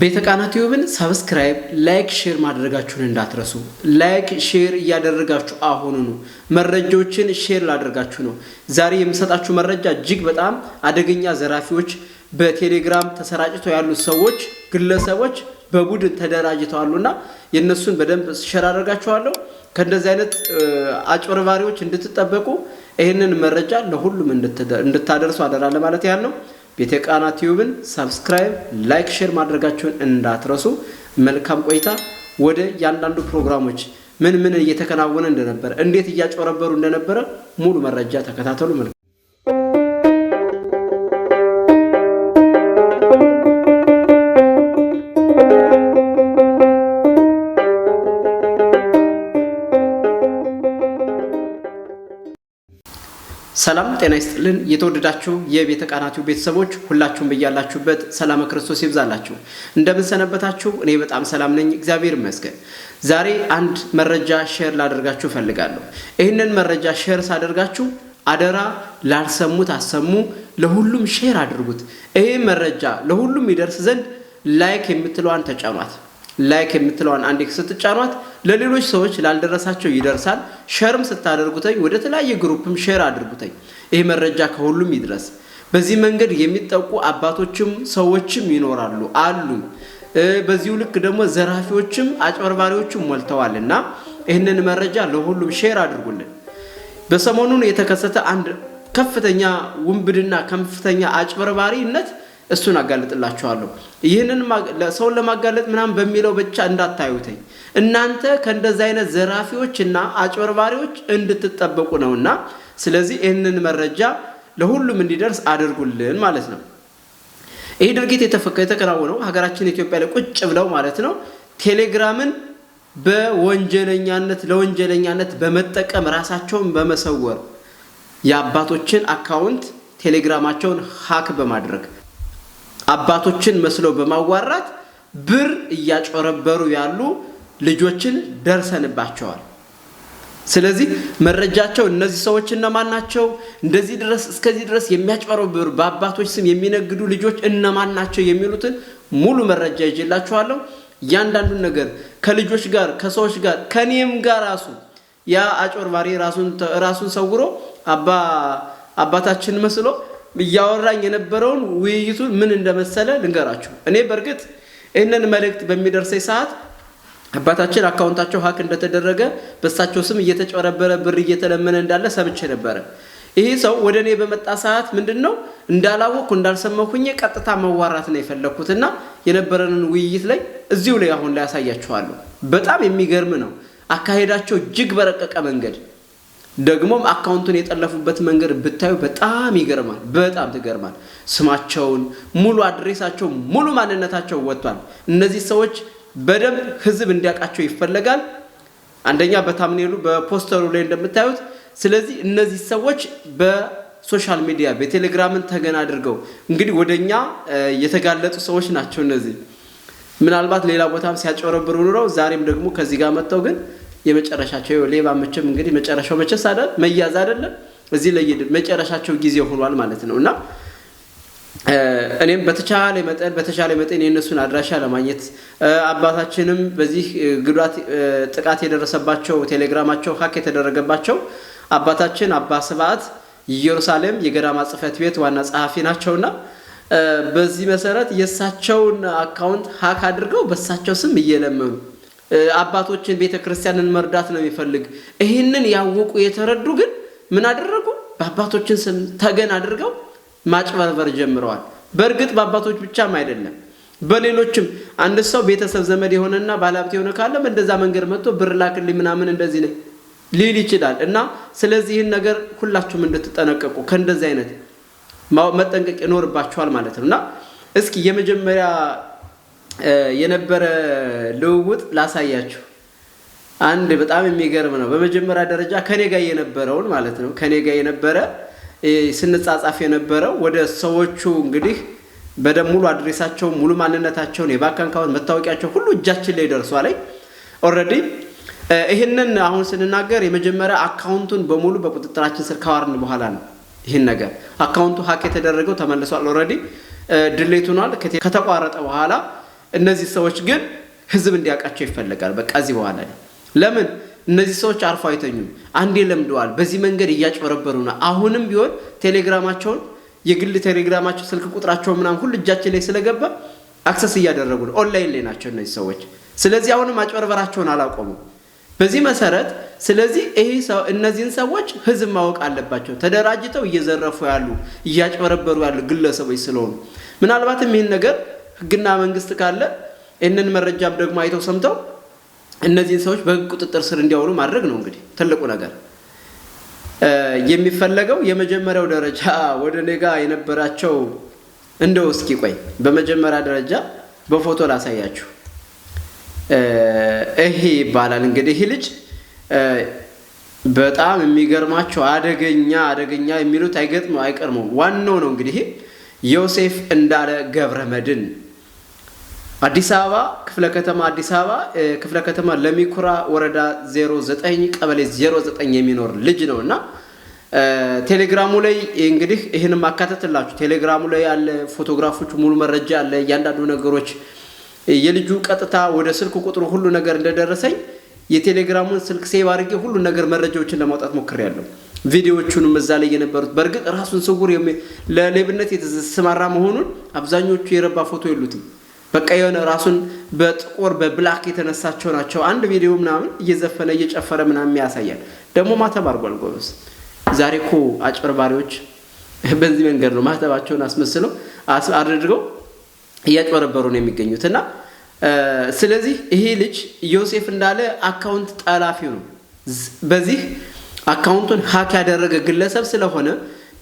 ቤተቃና ቲዩብን ሰብስክራይብ ላይክ ሼር ማድረጋችሁን እንዳትረሱ። ላይክ ሼር ያደረጋችሁ አሁኑኑ መረጃዎችን ሼር ላደርጋችሁ ነው። ዛሬ የምሰጣችሁ መረጃ እጅግ በጣም አደገኛ ዘራፊዎች በቴሌግራም ተሰራጭተው ያሉ ሰዎች ግለሰቦች በቡድን ተደራጅተዋልና የነሱን በደንብ ሼር አደርጋችኋለሁ። ከእንደዚህ አይነት አጭበርባሪዎች እንድትጠበቁ ይሄንን መረጃ ለሁሉም እንድታደርሱ አደራለ ማለት ያለው ቤተቃና ቲዩብን ሰብስክራይብ ላይክ ሼር ማድረጋችሁን እንዳትረሱ። መልካም ቆይታ። ወደ ያንዳንዱ ፕሮግራሞች ምን እየተከናወነ እንደነበረ እንዴት እያጨረበሩ እንደነበረ ሙሉ መረጃ ተከታተሉ። ሰላም ጤና ይስጥልን። የተወደዳችሁ የቤተቃና ቲዩብ ቤተሰቦች ሁላችሁም በያላችሁበት ሰላም ክርስቶስ ይብዛላችሁ። እንደምን ሰነበታችሁ? እኔ በጣም ሰላም ነኝ፣ እግዚአብሔር ይመስገን። ዛሬ አንድ መረጃ ሼር ላደርጋችሁ ፈልጋለሁ። ይህንን መረጃ ሼር ሳደርጋችሁ አደራ ላልሰሙት አሰሙ፣ ለሁሉም ሼር አድርጉት። ይሄ መረጃ ለሁሉም ይደርስ ዘንድ ላይክ የምትለዋን ተጫኗት። ላይክ የምትለዋን አንዴ ስትጫኗት ለሌሎች ሰዎች ላልደረሳቸው ይደርሳል። ሼርም ስታደርጉተኝ ወደ ተለያየ ግሩፕም ሼር አድርጉተኝ። ይሄ መረጃ ከሁሉም ይድረስ። በዚህ መንገድ የሚጠቁ አባቶችም ሰዎችም ይኖራሉ አሉ። በዚሁ ልክ ደግሞ ዘራፊዎችም አጭበርባሪዎችም ሞልተዋልና ይህንን መረጃ ለሁሉም ሼር አድርጉልን። በሰሞኑን የተከሰተ አንድ ከፍተኛ ውንብድና ከፍተኛ አጭበርባሪነት እሱን አጋልጥላችኋለሁ። ይህንን ሰውን ለማጋለጥ ምናምን በሚለው ብቻ እንዳታዩተኝ። እናንተ ከእንደዚህ አይነት ዘራፊዎችና አጭበርባሪዎች እንድትጠበቁ ነውና ስለዚህ ይህንን መረጃ ለሁሉም እንዲደርስ አድርጉልን ማለት ነው። ይህ ድርጊት የተከናወነው ሀገራችን ኢትዮጵያ ላይ ቁጭ ብለው ማለት ነው ቴሌግራምን ለወንጀለኛነት በመጠቀም ራሳቸውን በመሰወር የአባቶችን አካውንት ቴሌግራማቸውን ሃክ በማድረግ አባቶችን መስለው በማዋራት ብር እያጨረበሩ ያሉ ልጆችን ደርሰንባቸዋል። ስለዚህ መረጃቸው እነዚህ ሰዎች እነማን ናቸው፣ እንደዚህ ድረስ እስከዚህ ድረስ የሚያጨረብሩ በአባቶች ስም የሚነግዱ ልጆች እነማን ናቸው የሚሉትን ሙሉ መረጃ ይዤላችኋለሁ። እያንዳንዱን ነገር ከልጆች ጋር ከሰዎች ጋር ከኔም ጋር ራሱ ያ አጭበርባሪ ራሱን ሰውሮ አባታችን መስሎ እያወራኝ የነበረውን ውይይቱን ምን እንደመሰለ ልንገራችሁ። እኔ በርግጥ ይህንን መልእክት በሚደርሰኝ ሰዓት አባታችን አካውንታቸው ሃክ እንደተደረገ በሳቸው ስም እየተጨረበረ ብር እየተለመነ እንዳለ ሰምቼ ነበረ። ይሄ ሰው ወደ እኔ በመጣ ሰዓት ምንድነው እንዳላወቅኩ እንዳልሰማሁኝ ቀጥታ መዋራት ነው የፈለኩትና የነበረንን ውይይት ላይ እዚሁ ላይ አሁን ላይ ያሳያችኋለሁ። በጣም የሚገርም ነው አካሄዳቸው፣ እጅግ በረቀቀ መንገድ ደግሞም አካውንቱን የጠለፉበት መንገድ ብታዩ በጣም ይገርማል። በጣም ትገርማል። ስማቸውን፣ ሙሉ አድሬሳቸው፣ ሙሉ ማንነታቸው ወጥቷል። እነዚህ ሰዎች በደንብ ህዝብ እንዲያውቃቸው ይፈልጋል። አንደኛ በታምኔሉ በፖስተሩ ላይ እንደምታዩት። ስለዚህ እነዚህ ሰዎች በሶሻል ሚዲያ በቴሌግራምን ተገን አድርገው እንግዲህ ወደኛ የተጋለጡ ሰዎች ናቸው። እነዚህ ምናልባት ሌላ ቦታም ሲያጨረብሩ ኑረው ዛሬም ደግሞ ከዚህ ጋር መጥተው ግን የመጨረሻቸው ሌባ መቼም እንግዲህ መጨረሻው መቼስ አይደል መያዝ አይደለም። እዚህ ላይ መጨረሻቸው ጊዜ ሆኗል ማለት ነውና እኔም በተቻለ መጠን የነሱን አድራሻ ለማግኘት አባታችንም በዚህ ጥቃት የደረሰባቸው ቴሌግራማቸው ሃክ የተደረገባቸው አባታችን አባ ስብዓት ኢየሩሳሌም የገዳማ ጽሕፈት ቤት ዋና ጸሐፊ ናቸውና በዚህ መሰረት የሳቸውን አካውንት ሃክ አድርገው በሳቸው ስም እየለመኑ አባቶችን ቤተክርስቲያንን መርዳት ነው የሚፈልግ። ይሄንን ያወቁ የተረዱ ግን ምን አደረጉ? በአባቶችን ስም ተገን አድርገው ማጭበርበር ጀምረዋል። በእርግጥ በአባቶች ብቻም አይደለም በሌሎችም አንድ ሰው ቤተሰብ ዘመድ የሆነና ባለሀብት የሆነ ካለም እንደዛ መንገድ መጥቶ ብር ላክልኝ ምናምን እንደዚህ ነው ሊል ይችላል። እና ስለዚህ ይህን ነገር ሁላችሁም እንድትጠነቀቁ ከእንደዚህ አይነት መጠንቀቅ ይኖርባችኋል ማለት ነውና እስኪ የመጀመሪያ የነበረ ልውውጥ ላሳያችሁ። አንድ በጣም የሚገርም ነው። በመጀመሪያ ደረጃ ከኔ ጋር የነበረውን ማለት ነው ከኔ ጋር የነበረ ስንጻጻፍ የነበረው ወደ ሰዎቹ እንግዲህ በደም ሙሉ አድሬሳቸው ሙሉ ማንነታቸውን የባንክ አካውንት መታወቂያቸው ሁሉ እጃችን ላይ ደርሷል። ኦሬዲ ይሄንን አሁን ስንናገር የመጀመሪያ አካውንቱን በሙሉ በቁጥጥራችን ስር ካዋርን በኋላ ነው ይሄን ነገር አካውንቱ ሃክ የተደረገው ተመልሷል። ኦሬዲ ድሌት ሆኗል። ከተቋረጠ በኋላ እነዚህ ሰዎች ግን ህዝብ እንዲያውቃቸው ይፈልጋል። በቃ እዚህ በኋላ ለምን እነዚህ ሰዎች አርፎ አይተኙም? አንዴ ለምደዋል። በዚህ መንገድ እያጭበረበሩ ነው። አሁንም ቢሆን ቴሌግራማቸውን የግል ቴሌግራማቸው ስልክ ቁጥራቸው ምናምን ሁሉ እጃችን ላይ ስለገባ አክሰስ እያደረጉ ነው። ኦንላይን ላይ ናቸው እነዚህ ሰዎች። ስለዚህ አሁንም አጭበርበራቸውን አላቆሙም። በዚህ መሰረት ስለዚህ እነዚህን ሰዎች ህዝብ ማወቅ አለባቸው። ተደራጅተው እየዘረፉ ያሉ እያጭበረበሩ ያሉ ግለሰቦች ስለሆኑ ምናልባትም ይህን ነገር ህግና መንግስት ካለ ይህንን መረጃም ደግሞ አይተው ሰምተው እነዚህን ሰዎች በህግ ቁጥጥር ስር እንዲያውሉ ማድረግ ነው። እንግዲህ ትልቁ ነገር የሚፈለገው የመጀመሪያው ደረጃ ወደ ኔጋ የነበራቸው እንደው እስኪ ቆይ በመጀመሪያ ደረጃ በፎቶ ላሳያችሁ። ይሄ ይባላል እንግዲህ ይህ ልጅ በጣም የሚገርማቸው አደገኛ የሚሉት አይቀርመው ዋናው ነው። እንግዲህ ዮሴፍ እንዳለ ገብረመድን አዲስ አበባ ክፍለ ከተማ ለሚኩራ ወረዳ 09 ቀበሌ 09 የሚኖር ልጅ ነውና ቴሌግራሙ ላይ እንግዲህ ይሄንን ማካተትላችሁ ቴሌግራሙ ላይ ያለ ፎቶግራፎች ሙሉ መረጃ አለ። እያንዳንዱ ነገሮች የልጁ ቀጥታ ወደ ስልክ ቁጥሩ ሁሉ ነገር እንደደረሰኝ የቴሌግራሙን ስልክ ሴቭ አድርጌ ሁሉ ነገር መረጃዎችን ለማውጣት ሞክሬያለሁ። ቪዲዮዎቹንም እዛ ላይ የነበሩት በርግጥ ራሱን ስውር ለሌብነት የተሰማራ መሆኑን አብዛኞቹ የረባ ፎቶ የሉትም። በቃ የሆነ ራሱን በጥቁር በብላክ የተነሳቸው ናቸው። አንድ ቪዲዮ ምናምን እየዘፈነ እየጨፈረ ምናምን ያሳያል። ደግሞ ማተብ አድርጓል። ጎበዝ ዛሬ እኮ አጭበርባሪዎች በዚህ መንገድ ነው ማተባቸውን አስመስለው አድርገው እያጭበረበሩ ነው የሚገኙትና ስለዚህ ይሄ ልጅ ዮሴፍ እንዳለ አካውንት ጠላፊው ነው። በዚህ አካውንቱን ሃክ ያደረገ ግለሰብ ስለሆነ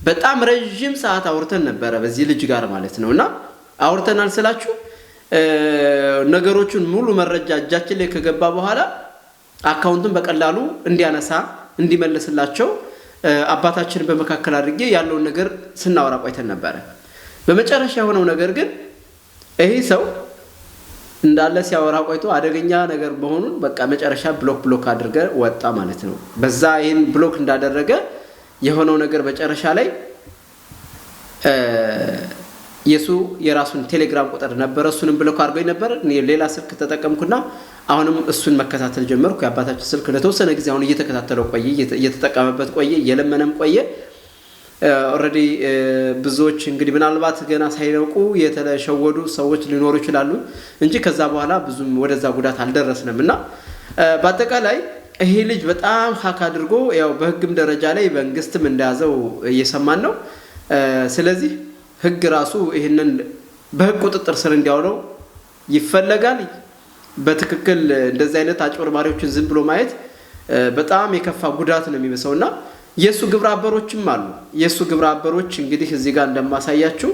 በጣም ረጅም ሰዓት አውርተን ነበረ በዚህ ልጅ ጋር ማለት ነውና አውርተናል ስላችሁ ነገሮችን ሙሉ መረጃ እጃችን ላይ ከገባ በኋላ አካውንቱን በቀላሉ እንዲያነሳ እንዲመልስላቸው አባታችን በመካከል አድርጌ ያለውን ነገር ስናወራ ቆይተን ነበረ። በመጨረሻ የሆነው ነገር ግን ይሄ ሰው እንዳለ ሲያወራ ቆይቶ አደገኛ ነገር መሆኑን በቃ መጨረሻ ብሎክ አድርገ ወጣ ማለት ነው። በዛ ይሄን ብሎክ እንዳደረገ የሆነው ነገር መጨረሻ ላይ የራሱን ቴሌግራም ቁጥር ነበር እሱንም ብሎክ አድርጎኝ ነበር። እኔ ሌላ ስልክ ተጠቀምኩና አሁንም እሱን መከታተል ጀመርኩ። የአባታችን ስልክ ለተወሰነ ጊዜ አሁን እየተከታተለው ቆየ፣ እየተጠቀመበት ቆየ፣ እየለመነም ቆየ። ኦሬዲ ብዙዎች እንግዲህ ምናልባት ገና ሳይነቁ የተሸወዱ ሰዎች ሊኖሩ ይችላሉ እንጂ ከዛ በኋላ ብዙም ወደዛ ጉዳት አልደረስንም። እና በአጠቃላይ ይሄ ልጅ በጣም ሃክ አድርጎ ያው በህግም ደረጃ ላይ መንግስትም እንደያዘው እየሰማን ነው። ስለዚህ ህግ ራሱ ይሄንን በህግ ቁጥጥር ስር እንዲያውለው ይፈልጋል። በትክክል እንደዚህ አይነት አጭበርባሪዎችን ዝም ብሎ ማየት በጣም የከፋ ጉዳት ነው የሚመስለውና የሱ ግብረ አበሮችም አሉ። የሱ ግብረ አበሮች እንግዲህ እዚህ ጋር እንደማሳያችሁ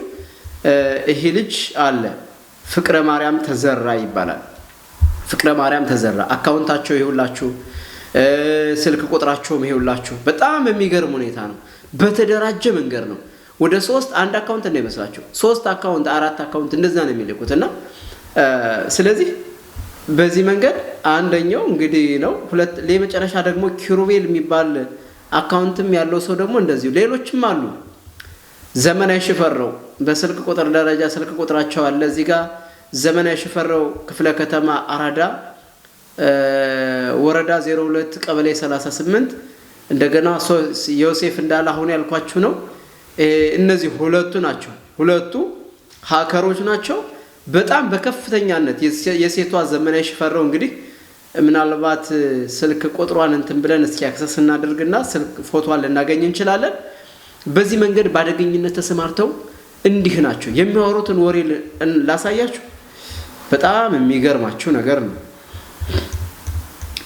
ይሄ ልጅ አለ ፍቅረ ማርያም ተዘራ ይባላል። ፍቅረ ማርያም ተዘራ አካውንታቸው ይሁላችሁ፣ ስልክ ቁጥራቸውም ይሁላችሁ። በጣም የሚገርም ሁኔታ ነው። በተደራጀ መንገድ ነው። ወደ 3 አንድ አካውንት ነው ይመስላችሁ 3 አካውንት 4 አካውንት እንደዛ ነው የሚልኩትና ስለዚህ በዚህ መንገድ አንደኛው እንግዲህ ነው። ሁለት ለመጨረሻ ደግሞ ኪሩቤል የሚባል አካውንትም ያለው ሰው ደግሞ እንደዚሁ ሌሎችም አሉ። ዘመናዊ ሽፈረው በስልክ ቁጥር ደረጃ ስልክ ቁጥራቸው አለ እዚህ ጋር ዘመናዊ ሽፈረው ክፍለ ከተማ አራዳ ወረዳ 02 ቀበሌ 38 እንደገና ዮሴፍ እንዳለ አሁን ያልኳችሁ ነው። እነዚህ ሁለቱ ናቸው። ሁለቱ ሃከሮች ናቸው። በጣም በከፍተኛነት የሴቷ ዘመናዊ ሽፈረው እንግዲህ ምናልባት ስልክ ቁጥሯን እንትን ብለን እስኪ አክሰስ እናደርግና ስልክ ፎቶዋን ልናገኝ እንችላለን። በዚህ መንገድ ባደገኝነት ተሰማርተው እንዲህ ናቸው የሚያወሩትን ወሬ ላሳያችሁ። በጣም የሚገርማችሁ ነገር ነው።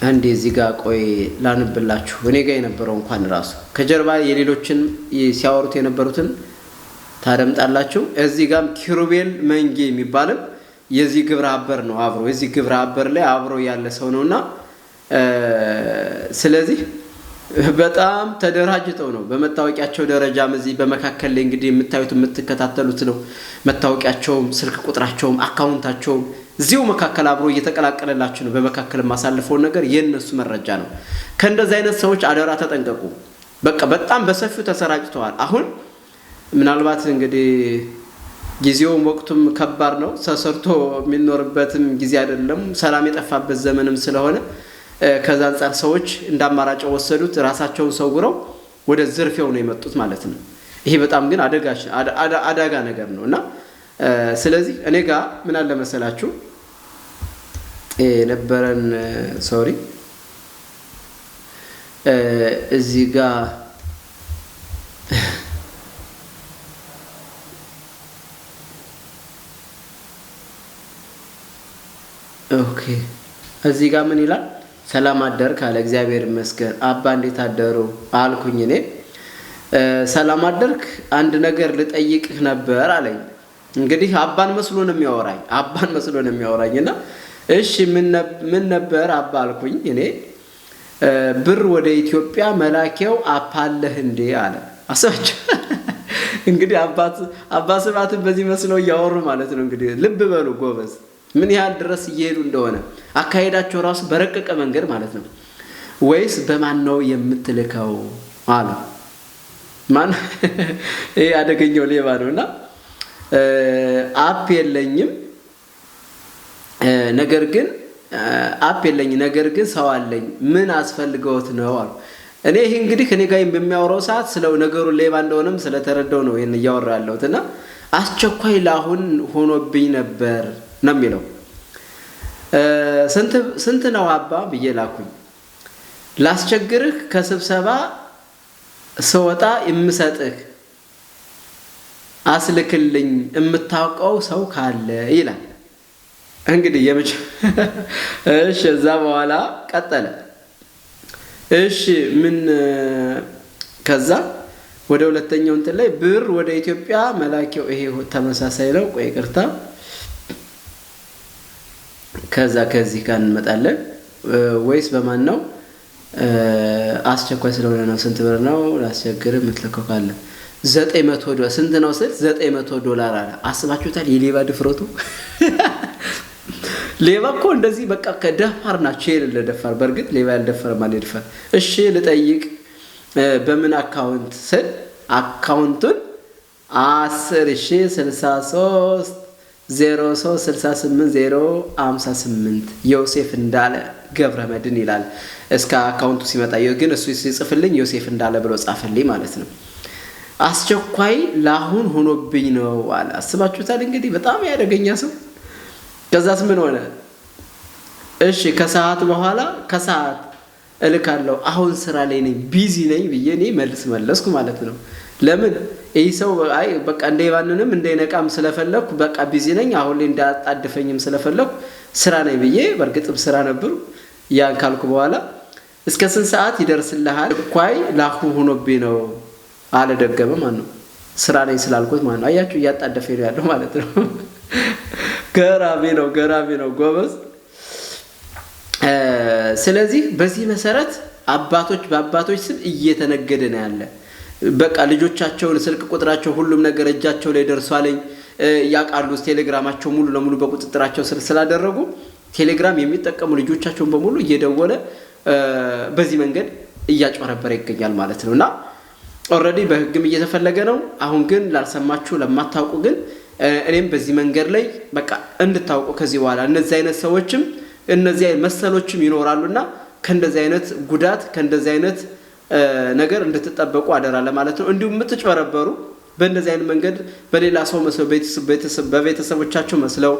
አንዴ እዚህ ጋር ቆይ ላንብላችሁ። እኔ ጋር የነበረው እንኳን ራሱ ከጀርባ የሌሎችን ሲያወሩት የነበሩትን ታደምጣላችሁ። እዚህ ጋር ኪሩቤል መንጌ የሚባልም የዚህ ግብረ አበር ነው። አብሮ የዚህ ግብረ አበር ላይ አብሮ ያለ ሰው ነውና ስለዚህ በጣም ተደራጅተው ነው በመታወቂያቸው ደረጃም እዚህ በመካከል ላይ እንግዲህ የምታዩት የምትከታተሉት ነው። መታወቂያቸውም ስልክ ቁጥራቸውም አካውንታቸውም እዚሁ መካከል አብሮ እየተቀላቀለላችሁ ነው። በመካከል ማሳልፈው ነገር የነሱ መረጃ ነው። ከእንደዚህ አይነት ሰዎች አደራ ተጠንቀቁ። በቃ በጣም በሰፊው ተሰራጭተዋል። አሁን ምናልባት እንግዲህ ጊዜውም ወቅቱም ከባድ ነው። ተሰርቶ የሚኖርበትም ጊዜ አይደለም። ሰላም የጠፋበት ዘመንም ስለሆነ ከዛ አንፃር ሰዎች እንዳማራጭ ወሰዱት። ራሳቸውን ሰውረው ወደ ዝርፊያው ነው የመጡት ማለት ነው። ይሄ በጣም ግን አደጋ ነገር ነው እና ስለዚህ እኔ ጋር ምን አለ መሰላችሁ የነበረን ሶሪ እዚህ ጋር ኦኬ እዚህ ጋር ምን ይላል? ሰላም አደርክ አለ። እግዚአብሔር ይመስገን። አባ እንዴት አደሩ አልኩኝ። እኔ ሰላም አደርክ አንድ ነገር ልጠይቅህ ነበር አለኝ። እንግዲህ አባን መስሎ ነው የሚያወራኝና እሺ ምን ነበር አባ አልኩኝ። እኔ ብር ወደ ኢትዮጵያ መላኪያው አፓለህ እንዴ አለ። አሰባችሁ እንግዲህ አባ ስብዓትን በዚህ መስለው እያወሩ ማለት ነው። እንግዲህ ልብ በሉ ጎበዝ ምን ያህል ድረስ እየሄዱ እንደሆነ አካሄዳቸው ራሱ በረቀቀ መንገድ ማለት ነው። ወይስ በማን ነው የምትልከው አለ። ማን ይሄ አደገኛው ሌባ ነውና አፕ የለኝም ነገር ግን ሰው አለኝ ምን አስፈልገውት ነው አሉ። እኔ ይሄ እንግዲህ ከኔ ጋር በሚያወራው ሰዓት ስለ ነገሩ ሌባ እንደሆነም ስለተረዳው ነው ይሄን እያወራ ያለሁትና አስቸኳይ ላሁን ሆኖብኝ ነበር ነው የሚለው። ስንት ነው አባ ብዬ ላኩኝ። ላስቸግርህ ከስብሰባ ስወጣ የምሰጥህ አስልክልኝ የምታውቀው ሰው ካለ ይላል። እንግዲህ እሺ እዛ በኋላ ቀጠለ። እሺ ምን ከዛ ወደ ሁለተኛው እንትን ላይ ብር ወደ ኢትዮጵያ መላኪያው ይሄ ተመሳሳይ ነው። ቆይ ይቅርታ ከዚህ ጋር እንመጣለን። ወይስ በማን ነው አስቸኳይ ስለሆነ ነው። ስንት ብር ነው ላስቸግር የምትልከው ካለ 900 ዶላር። ስንት ነው ስል $900 አለ። አስባችሁታል? የሌባ ድፍረቱ ሌባ እኮ እንደዚህ በቃ ከደፋር ናቸው የሌለ ደፋር። በእርግጥ ሌባ ያልደፈረ ማን ይደፋር? እሺ ልጠይቅ በምን አካውንት ስል አካውንቱን 10,63,03,68,058 ዮሴፍ እንዳለ ገብረመድን ይላል። እስከ አካውንቱ ሲመጣ ግን እሱ ሲጽፍልኝ ዮሴፍ እንዳለ ብሎ ጻፈልኝ ማለት ነው። አስቸኳይ ላሁን ሆኖብኝ ነው አለ። አስባችሁታል? እንግዲህ በጣም ያደገኛ ሰው። ከዛስ ምን ሆነ? እሺ ከሰዓት በኋላ ከሰዓት እልካለሁ አሁን ስራ ላይ ነኝ ቢዚ ነኝ ብዬ እኔ መለስኩ ማለት ነው። ለምን ይሄ ሰው አይ በቃ እንደይባንንም እንደይነቃም ስለፈለኩ በቃ ቢዚ ነኝ አሁን ላይ እንዳጣድፈኝም ስለፈለኩ ስራ ነኝ ብዬ በርግጥም ስራ ነበር። ያን ካልኩ በኋላ እስከ ስንት ሰዓት ይደርስልሃል? ኳይ ላሁ ሆኖብኝ ነው አለ። ደገመ ማለት ነው። ስራ ነኝ ስላልኩት ማለት ነው። አያችሁ እያጣደፈኝ ነው ያለው ማለት ነው። ገራሚ ነው ጎበዝ። ስለዚህ በዚህ መሰረት በአባቶች ስም እየተነገደ ነው ያለ። በቃ ልጆቻቸውን ስልክ ቁጥራቸው ሁሉም ነገር እጃቸው ላይ ደርሷልኝ ያቃሉ። ቴሌግራማቸው ሙሉ ለሙሉ በቁጥጥራቸው ስላደረጉ ቴሌግራም የሚጠቀሙ ልጆቻቸውን በሙሉ እየደወለ በዚህ መንገድ እያጭበረበረ ይገኛል ማለት ነውና ኦሬዲ በህግም እየተፈለገ ነው። አሁን ግን ላልሰማችሁ ለማታውቁ ግን እኔም በዚህ መንገድ ላይ በቃ እንድታውቁ ከዚህ በኋላ እነዚህ አይነት ሰዎችም እነዚህ አይነት መሰሎችም ይኖራሉና ከእንደዚህ አይነት ጉዳት ከእንደዚህ አይነት ነገር እንድትጠበቁ አደራ ለማለት ነው። እንዲሁም የምትጭበረበሩ በእንደዚህ አይነት መንገድ በሌላ ሰው መስለው በቤተሰቦቻቸው መስለው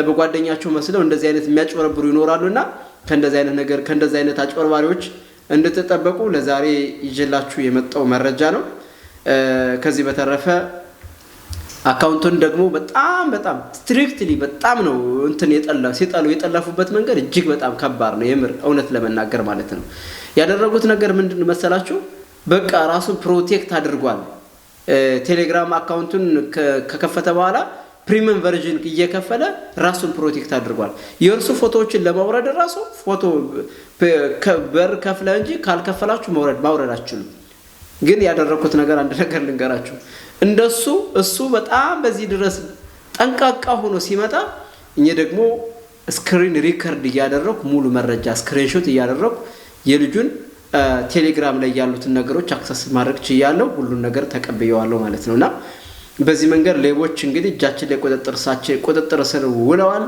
በጓደኛቸው መስለው እንደዚህ አይነት የሚያጭበረብሩ ይኖራሉና ከእንደዚህ አይነት ነገር ከእንደዚህ አይነት አጭበርባሪዎች እንድትጠበቁ ለዛሬ ይዤላችሁ የመጣው መረጃ ነው። ከዚህ በተረፈ አካውንቱን ደግሞ በጣም ስትሪክትሊ በጣም ነው እንትን የጠለፉበት መንገድ እጅግ በጣም ከባድ ነው። የምር እውነት ለመናገር ማለት ነው። ያደረጉት ነገር ምንድነው መሰላችሁ? በቃ ራሱን ፕሮቴክት አድርጓል። ቴሌግራም አካውንቱን ከከፈተ በኋላ ፕሪሚየም ቨርዥን እየከፈለ ራሱን ፕሮቴክት አድርጓል። የእርሱ ፎቶዎችን ለማውረድ ራሱ ፎቶ በር ከፍለ እንጂ ካልከፈላችሁ ማውረድ አትችሉም። ግን ያደረኩት ነገር አንድ ነገር ልንገራችሁ። እንደሱ እሱ በጣም በዚህ ድረስ ጠንቃቃ ሆኖ ሲመጣ እኔ ደግሞ ስክሪን ሪከርድ እያደረኩ ሙሉ መረጃ ስክሪንሾት እያደረኩ የልጁን ቴሌግራም ላይ ያሉትን ነገሮች አክሰስ ማድረግ ችያለሁ። ሁሉን ነገር ተቀብየዋለሁ ማለት ነውና በዚህ መንገድ ሌቦች እንግዲህ እጃችን ላይ ቁጥጥር ስር ውለዋል።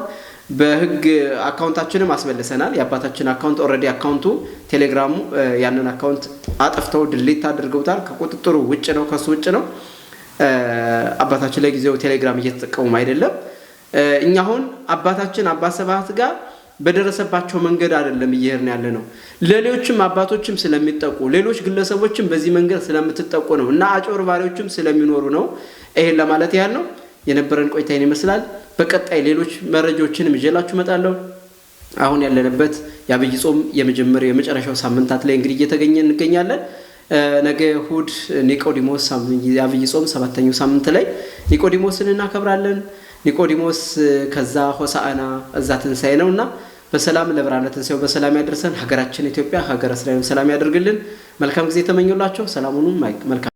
በህግ አካውንታችንም አስመልሰናል። የአባታችን አካውንት ኦልሬዲ አካውንቱ ቴሌግራሙ ያንን አካውንት አጥፍተው ድሊት አድርገውታል። ከቁጥጥሩ ውጭ ነው፣ ከሱ ውጭ ነው። አባታችን ለጊዜው ቴሌግራም እየተጠቀሙ አይደለም። እኛ አሁን አባታችን አባ ስብሐት ጋር በደረሰባቸው መንገድ አይደለም እየሄድን ያለ ነው። ሌሎችም አባቶችም ስለሚጠቁ ሌሎች ግለሰቦችም በዚህ መንገድ ስለምትጠቁ ነው እና አጭበርባሪዎችም ስለሚኖሩ ነው። ይሄን ለማለት ያህል ነው። የነበረን ቆይታ ይመስላል። በቀጣይ ሌሎች መረጃዎችንም ይዤላችሁ እመጣለሁ። አሁን ያለንበት የአብይ ጾም የመጨረሻው ሳምንታት ላይ እንግዲህ እየተገኘን እንገኛለን። ነገ እሑድ ኒቆዲሞስ የአብይ ጾም 7ኛው ሳምንት ላይ ኒቆዲሞስን እናከብራለን። ኒቆዲሞስ ከዛ ሆሳዕና እዛ ትንሣኤ ነውና በሰላም ለብርሃነ ትንሣኤው በሰላም ያደርሰን። ሀገራችን ኢትዮጵያ ሀገረ እስራኤልን ሰላም ያደርግልን። መልካም ጊዜ ተመኙላችሁ። ሰላም ሁኑ። መልካም